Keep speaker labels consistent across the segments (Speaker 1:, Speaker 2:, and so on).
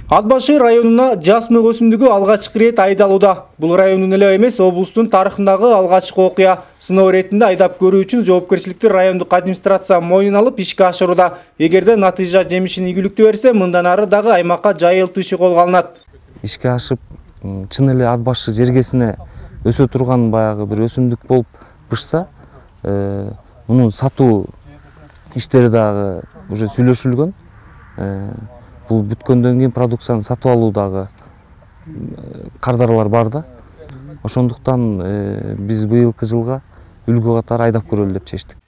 Speaker 1: Ат башы районуна жасмык өсүмдүгү алгачкы рет айдалууда. Бул райондун эле эмес, облустун тарыхындагы алгачкы окуя. Сыноо иретинде айдап көрүү үчүн жоопкерчиликти райондук администрация мойнуна алып ишке ашырууда. Эгерде натыйжа жемишин ийгиликтүү берсе, мындан ары дагы аймакка жайылтуу иши колго алынат.
Speaker 2: Ишке ашып, чын эле ат башы жергесине өсө турган баягы бир өсүмдүк болуп бышса, мунун сатуу иштери дагы уже сүйлөшүлгөн. Бул бүткөндөн кийин продукцияны сатып алуудагы кардарлар бар да. Ошондуктан биз быйылкы жылга үлгү катары айдап көрөлү деп чечтик.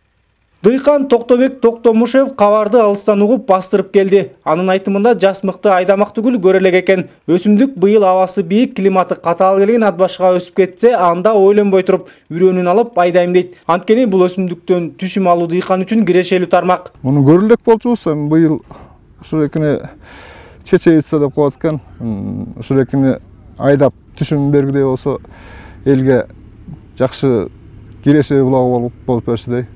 Speaker 1: Дыйкан Токтобек Токтомушев кабарды алыстан угуп бастырып келди. Анын айтымында жасмыкты айдамак түгүл көрө элек экен. Өсүмдүк быйыл абасы бийик, климаты катаал келген ат башыга өсүп кетсе, анда ойлонбой туруп үрөөнүн алып айдайм дейт. Анткени бул өсүмдүктөн түшүм алуу дыйкан үчүн кирешелүү тармак.
Speaker 3: Муну көрө элек болчубуз, быйыл ушул экини чечейитсе деп коет экен. Ушул экини айдап түшүм бергидей болсо элге жакшы кирешелүү булагы болуп берсидей.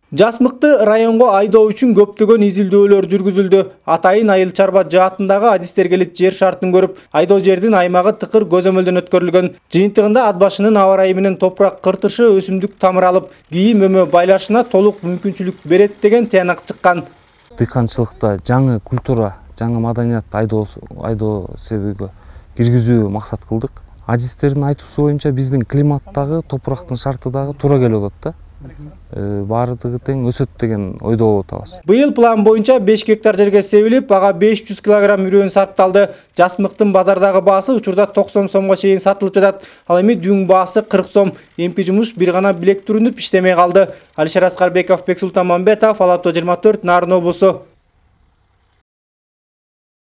Speaker 1: Жасмыкты районго айдоо үчүн көптөгөн изилдөөлөр жүргүзүлдү. Атайын айыл чарба жаатындагы адистер келип жер шартын көрүп, айдоо жердин аймагы тыкыр көзөмөлдөн өткөрүлгөн. Жыйынтыгында ат башынын аба ырайы менен топурак кыртышы өсүмдүк тамыр алып, кийим өмө байлашына толук мүмкүнчүлүк берет деген тыянак чыккан.
Speaker 2: Дыйканчылыкта жаңы культура, жаңы маданият айдоо себеби киргизүү максат кылдык. Адистердин айтуусу боюнча биздин климаттагы, топурактын шарты дагы туура келип атат да. Баардыгы тең өсөт деген ойдо болуп атабыз.
Speaker 1: Быйыл план боюнча 5 гектар жерге себилип, ага 500 килограмм үрөөн сарпталды. Жасмыктын базардагы баасы учурда 90 сомго чейин сатылып жатат. Ал эми дүң баасы 40 сом. Эмки жумуш бир гана билек түрүнүп иштемей калды. Алишер Аскарбеков, Бексултан Мамбетов, Ала тоо 24, Нарын облусу.